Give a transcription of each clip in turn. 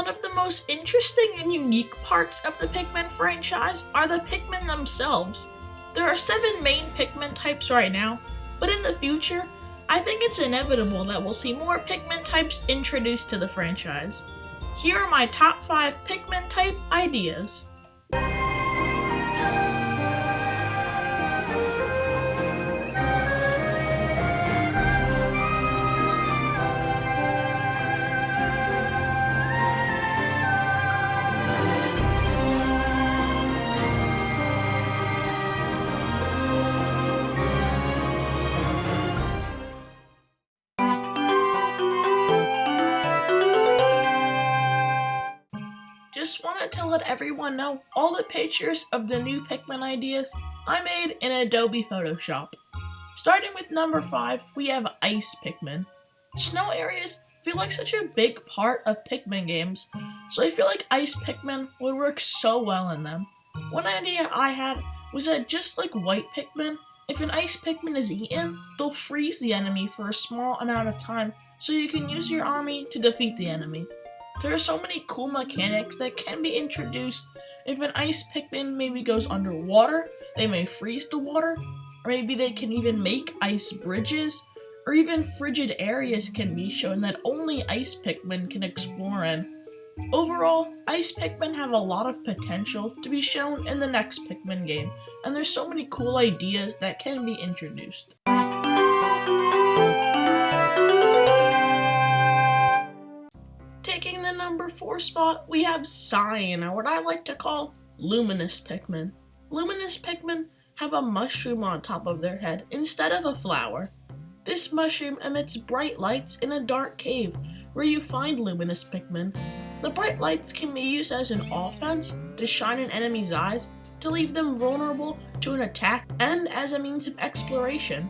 One of the most interesting and unique parts of the Pikmin franchise are the Pikmin themselves. There are 7 main Pikmin types right now, but in the future, I think it's inevitable that we'll see more Pikmin types introduced to the franchise. Here are my top 5 Pikmin type ideas. Just wanted to let everyone know all the pictures of the new Pikmin ideas I made in Adobe Photoshop. Starting with number 5, we have Ice Pikmin. Snow areas feel like such a big part of Pikmin games, so I feel like Ice Pikmin would work so well in them. One idea I had was that just like White Pikmin, if an Ice Pikmin is eaten, they'll freeze the enemy for a small amount of time so you can use your army to defeat the enemy. There are so many cool mechanics that can be introduced. If an Ice Pikmin maybe goes underwater, they may freeze the water, or maybe they can even make ice bridges, or even frigid areas can be shown that only Ice Pikmin can explore in. Overall, Ice Pikmin have a lot of potential to be shown in the next Pikmin game, and there's so many cool ideas that can be introduced. Taking the number 4 spot, we have Cyan, or what I like to call Luminous Pikmin. Luminous Pikmin have a mushroom on top of their head instead of a flower. This mushroom emits bright lights in a dark cave where you find Luminous Pikmin. The bright lights can be used as an offense to shine in enemies' eyes to leave them vulnerable to an attack and as a means of exploration.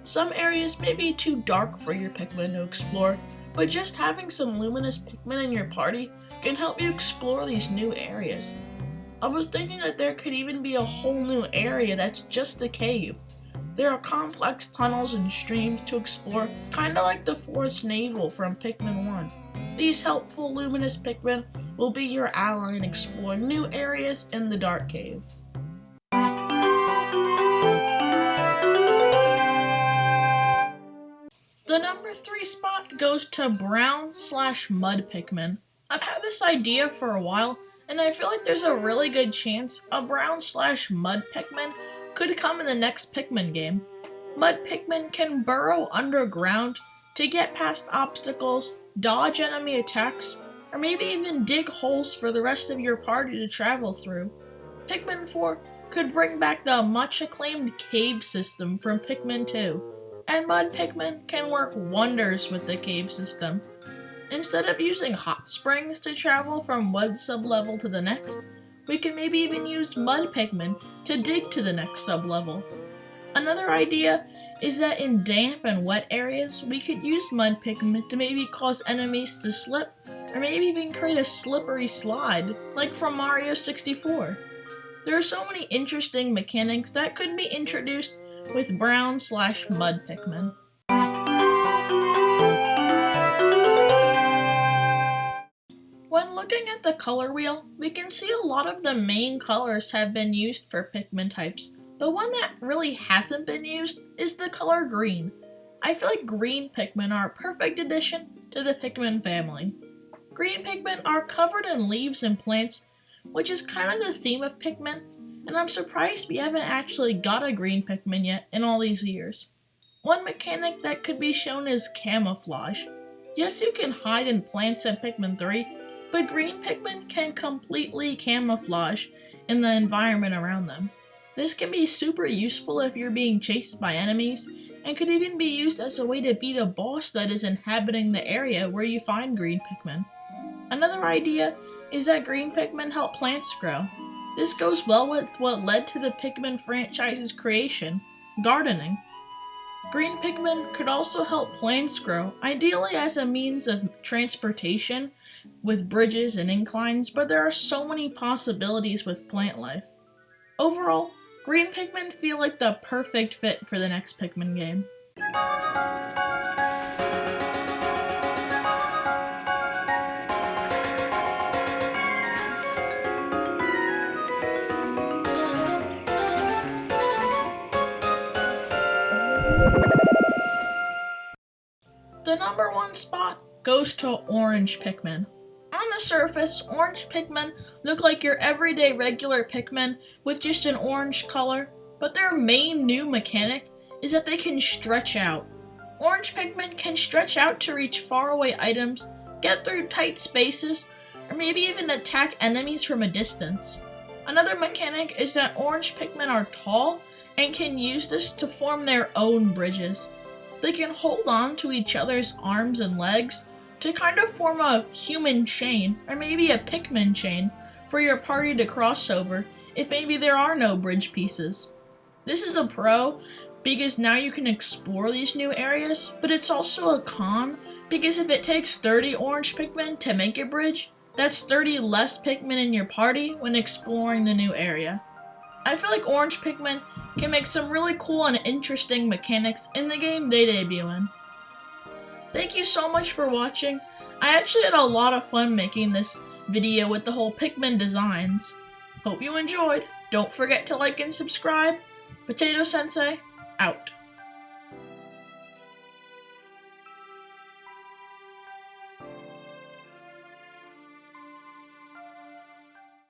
Some areas may be too dark for your Pikmin to explore, but just having some Luminous Pikmin in your party can help you explore these new areas. I was thinking that there could even be a whole new area that's just a cave. There are complex tunnels and streams to explore, kinda like the Forest Navel from Pikmin 1. These helpful Luminous Pikmin will be your ally in exploring new areas in the Dark Cave. The number 3 spot goes to Brown/Mud Pikmin. I've had this idea for a while, and I feel like there's a really good chance a Brown/Mud Pikmin could come in the next Pikmin game. Mud Pikmin can burrow underground to get past obstacles, dodge enemy attacks, or maybe even dig holes for the rest of your party to travel through. Pikmin 4 could bring back the much acclaimed cave system from Pikmin 2. And Mud Pikmin can work wonders with the cave system. Instead of using hot springs to travel from one sublevel to the next, we can maybe even use Mud Pikmin to dig to the next sublevel. Another idea is that in damp and wet areas, we could use Mud Pikmin to maybe cause enemies to slip, or maybe even create a slippery slide, like from Mario 64. There are so many interesting mechanics that could be introduced with Brown/Mud Pikmin. When looking at the color wheel, we can see a lot of the main colors have been used for Pikmin types, but one that really hasn't been used is the color green. I feel like green Pikmin are a perfect addition to the Pikmin family. Green Pikmin are covered in leaves and plants, which is kind of the theme of Pikmin, and I'm surprised we haven't actually got a green Pikmin yet in all these years. One mechanic that could be shown is camouflage. Yes, you can hide in plants in Pikmin 3, but green Pikmin can completely camouflage in the environment around them. This can be super useful if you're being chased by enemies, and could even be used as a way to beat a boss that is inhabiting the area where you find green Pikmin. Another idea is that green Pikmin help plants grow. This goes well with what led to the Pikmin franchise's creation, gardening. Green Pikmin could also help plants grow, ideally as a means of transportation with bridges and inclines, but there are so many possibilities with plant life. Overall, green Pikmin feel like the perfect fit for the next Pikmin game. one spot goes to Orange Pikmin. On the surface, Orange Pikmin look like your everyday regular Pikmin with just an orange color, but their main new mechanic is that they can stretch out. Orange Pikmin can stretch out to reach faraway items, get through tight spaces, or maybe even attack enemies from a distance. Another mechanic is that Orange Pikmin are tall and can use this to form their own bridges. They can hold on to each other's arms and legs to kind of form a human chain, or maybe a Pikmin chain, for your party to cross over if maybe there are no bridge pieces. This is a pro because now you can explore these new areas, but it's also a con because if it takes 30 Orange Pikmin to make a bridge, that's 30 less Pikmin in your party when exploring the new area. I feel like Orange Pikmin can make some really cool and interesting mechanics in the game they debut in. Thank you so much for watching. I actually had a lot of fun making this video with the whole Pikmin designs. Hope you enjoyed. Don't forget to like and subscribe. Potato Sensei, out.